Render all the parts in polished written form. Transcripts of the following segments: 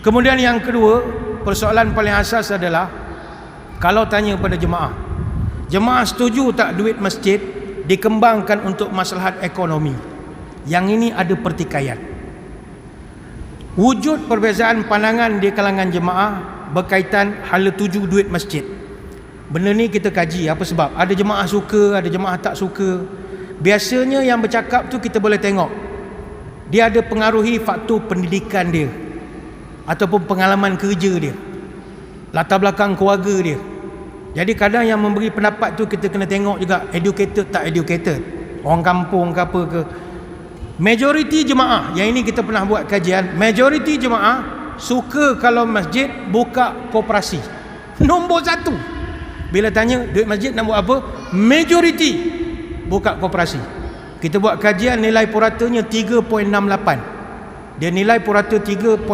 Kemudian yang kedua, persoalan paling asas adalah, kalau tanya pada jemaah, jemaah setuju tak duit masjid dikembangkan untuk maslahat ekonomi? Yang ini ada pertikaian. Wujud perbezaan pandangan di kalangan jemaah berkaitan hala tuju duit masjid. Benda ni kita kaji, apa sebab? Ada jemaah suka, ada jemaah tak suka. Biasanya yang bercakap tu kita boleh tengok, dia ada pengaruhi faktor pendidikan dia ataupun pengalaman kerja dia, latar belakang keluarga dia. Jadi kadang yang memberi pendapat tu kita kena tengok juga, educated tak educated, orang kampung ke apa ke. Majoriti jemaah, yang ini kita pernah buat kajian, majoriti jemaah suka kalau masjid buka koperasi. Nombor satu bila tanya duit masjid nak buat apa, majoriti buka koperasi. Kita buat kajian, nilai puratanya 3.68. Dia nilai purata 3.68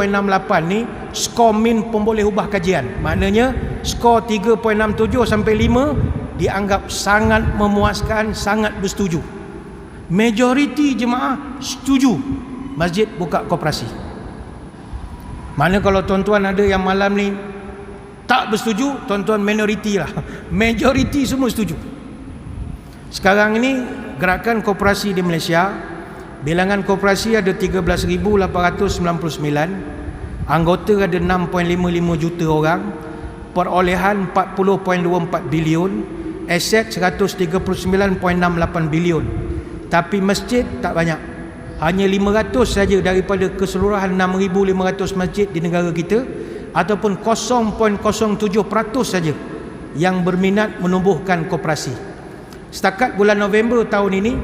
ni skor min pun boleh ubah kajian. Maknanya skor 3.67 sampai 5 dianggap sangat memuaskan, sangat bersetuju. Majoriti jemaah setuju masjid buka koperasi. Mana kalau tuan-tuan ada yang malam ni tak bersetuju, tuan-tuan minoriti lah. Majoriti semua setuju. Sekarang ini gerakan koperasi di Malaysia, bilangan koperasi ada 13,899, anggota ada 6.55 juta orang, perolehan 40.24 bilion, aset 139.68 bilion. Tapi masjid tak banyak, hanya 500 saja daripada keseluruhan 6,500 masjid di negara kita, ataupun 0.07% saja yang berminat menumbuhkan koperasi. Setakat bulan November tahun ini,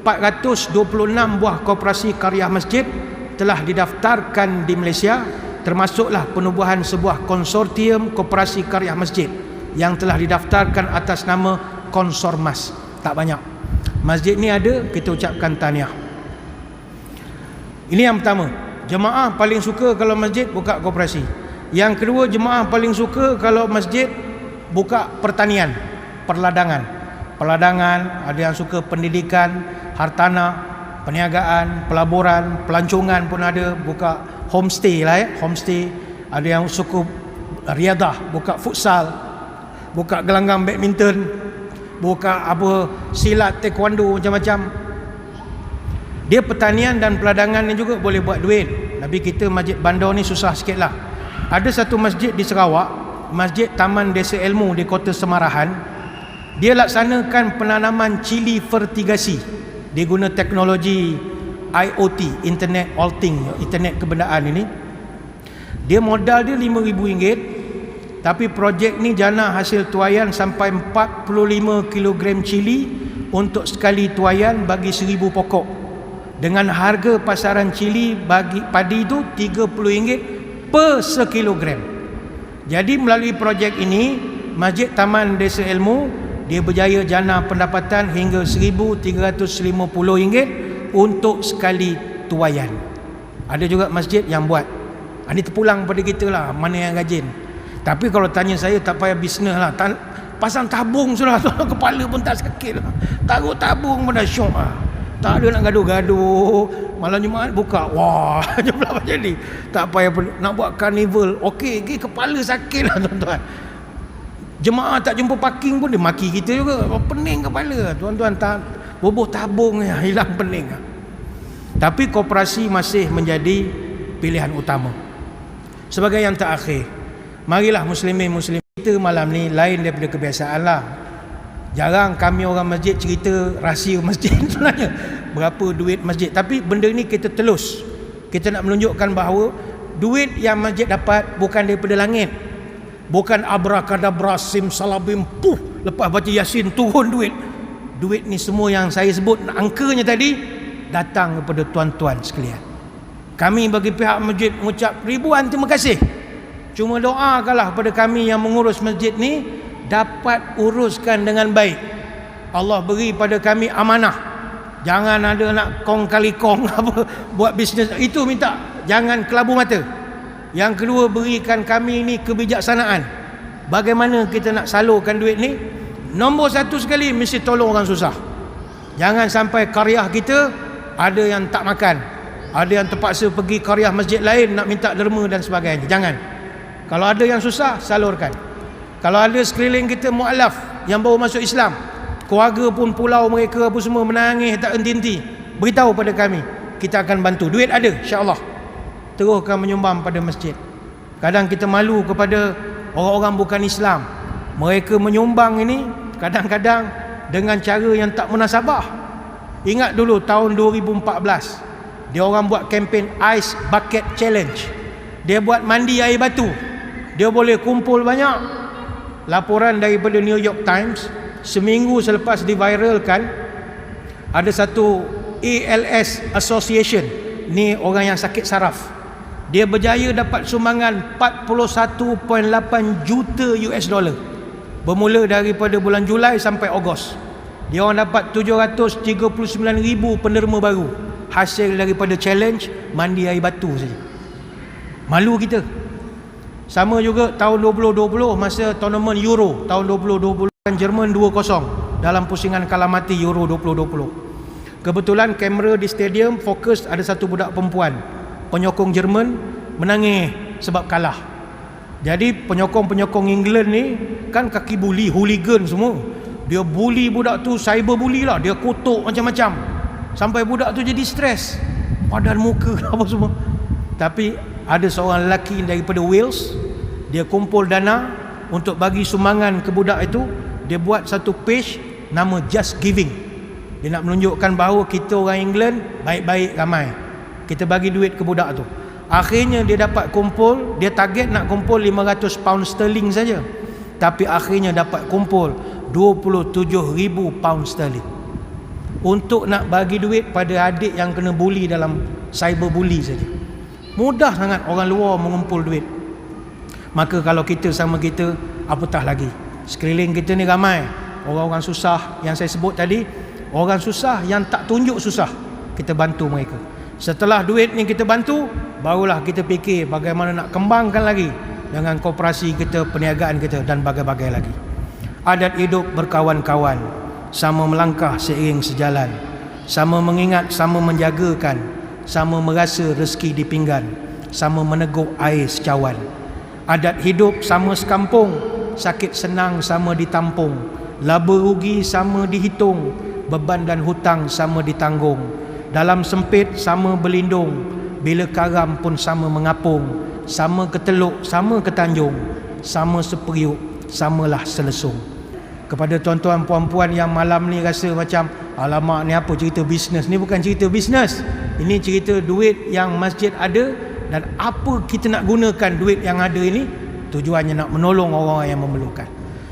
426 buah koperasi karya masjid telah didaftarkan di Malaysia, termasuklah penubuhan sebuah konsortium koperasi karya masjid yang telah didaftarkan atas nama Konsormas. Tak banyak. Masjid ni ada, kita ucapkan tahniah. Ini yang pertama, jemaah paling suka kalau masjid buka koperasi. Yang kedua, jemaah paling suka kalau masjid buka pertanian, perladangan. Perladangan, ada yang suka pendidikan, hartanah, perniagaan, pelaburan, pelancongan pun ada, buka homestay lah ya, homestay. Ada yang suka riadah, buka futsal, buka gelanggang badminton, buka apa silat, taekwondo, macam-macam. Dia pertanian dan peladangan ni juga boleh buat duit. Tapi kita Masjid Bandar ni susah sikit lah. Ada satu masjid di Sarawak, Masjid Taman Desa Ilmu di Kota Semarahan. Dia laksanakan penanaman cili fertigasi. Dia guna teknologi IoT, Internet All Things, Internet kebendaan ini. Dia modal dia RM5,000, tapi projek ni jana hasil tuaian sampai 45 kg cili untuk sekali tuaian bagi 1,000 pokok. Dengan harga pasaran cili bagi padi itu RM30 per sekilogram. Jadi melalui projek ini, Masjid Taman Desa Ilmu, dia berjaya jana pendapatan hingga RM1,350 untuk sekali tuaian. Ada juga masjid yang buat. Ini terpulang pada kita lah, mana yang rajin. Tapi kalau tanya saya, tak payah bisnes lah, pasang tabung sudah, kepala pun tak sakit lah. Taruh tabung pun dah syok lah. Tak ada nak gaduh-gaduh. Malam Jumaat buka, wah, jam berapa jadi? Tak payah nak buat karnival. Okey, kepala sakit lah tuan-tuan. Jemaah tak jumpa parking pun dia maki kita juga. Pening kepala tuan-tuan, tak bubuh tabung ya, hilang pening. Tapi koperasi masih menjadi pilihan utama. Sebagai yang terakhir, marilah muslimin muslim kita malam ni lain daripada kebiasaan lah. Jarang kami orang masjid cerita rahsia masjid sebenarnya, berapa duit masjid. Tapi benda ni kita telus, kita nak menunjukkan bahawa duit yang masjid dapat bukan daripada langit, bukan abrakadabra sim salabim puh lepas baca yasin turun duit. Duit ni semua yang saya sebut angkanya tadi datang kepada tuan-tuan sekalian. Kami bagi pihak masjid mengucap ribuan terima kasih. Cuma doakanlah pada kami yang mengurus masjid ni dapat uruskan dengan baik. Allah beri pada kami amanah. Jangan ada nak kong kali kong apa buat bisnes, itu minta. Jangan kelabu mata. Yang kedua, berikan kami ni kebijaksanaan. Bagaimana kita nak salurkan duit ni? Nombor satu sekali, mesti tolong orang susah. Jangan sampai karya kita ada yang tak makan, Ada yang terpaksa pergi qaryah masjid lain nak minta derma dan sebagainya. Jangan. Kalau ada yang susah, salurkan. Kalau ada sekeliling kita mu'alaf yang baru masuk Islam, keluarga pun pulau mereka apa semua menangis tak henti-henti, beritahu pada kami, kita akan bantu. Duit ada, insya-Allah. Teruskan menyumbang pada masjid. Kadang kita malu kepada orang-orang bukan Islam. Mereka menyumbang ini kadang-kadang dengan cara yang tak munasabah. Ingat dulu tahun 2014, dia orang buat kempen Ice Bucket Challenge. Dia buat mandi air batu. Dia boleh kumpul banyak. Laporan daripada New York Times, seminggu selepas diviralkan, ada satu ALS Association, ni orang yang sakit saraf, dia berjaya dapat sumbangan 41.8 juta US dollar bermula daripada bulan Julai sampai Ogos. Dia orang dapat 739,000 penerima baru hasil daripada challenge mandi air batu saja. Malu kita. Sama juga tahun 2020 masa tournament Euro tahun 2020, Jerman 2-0 dalam pusingan kalah mati Euro 2020. Kebetulan kamera di stadium fokus ada satu budak perempuan penyokong Jerman menangis sebab kalah. Jadi penyokong-penyokong England ni kan kaki buli, hooligan semua. Dia bully budak tu, cyber bully lah. Dia kutuk macam-macam sampai budak tu jadi stres, padan muka apa semua. Tapi ada seorang lelaki daripada Wales, dia kumpul dana untuk bagi sumbangan ke budak itu. Dia buat satu page nama Just Giving. Dia nak menunjukkan bahawa kita orang England baik-baik ramai. Kita bagi duit ke budak tu. Akhirnya dia dapat kumpul, dia target nak kumpul 500 pound sterling saja. Tapi akhirnya dapat kumpul 27,000 pound sterling. Untuk nak bagi duit pada adik yang kena bully dalam cyber bully saja. Mudah sangat orang luar mengumpul duit. Maka kalau kita sama kita, apatah lagi. Sekeliling kita ni ramai orang-orang susah yang saya sebut tadi. Orang susah yang tak tunjuk susah, kita bantu mereka. Setelah duit ni kita bantu, barulah kita fikir bagaimana nak kembangkan lagi dengan koperasi kita, perniagaan kita dan bagai-bagai lagi. Adat hidup berkawan-kawan, sama melangkah seiring sejalan, sama mengingat, sama menjagakan, sama merasa rezeki di pinggan, sama meneguk air secawan. Adat hidup sama sekampung, sakit senang sama ditampung, laba rugi sama dihitung, beban dan hutang sama ditanggung. Dalam sempit sama berlindung, bila karam pun sama mengapung, sama keteluk, sama ketanjung, sama seperiuk, samalah selesung. Kepada tuan-tuan puan-puan yang malam ni rasa macam alamak ni apa cerita bisnes, ni bukan cerita bisnes. Ini cerita duit yang masjid ada dan apa kita nak gunakan duit yang ada ini, tujuannya nak menolong orang yang memerlukan.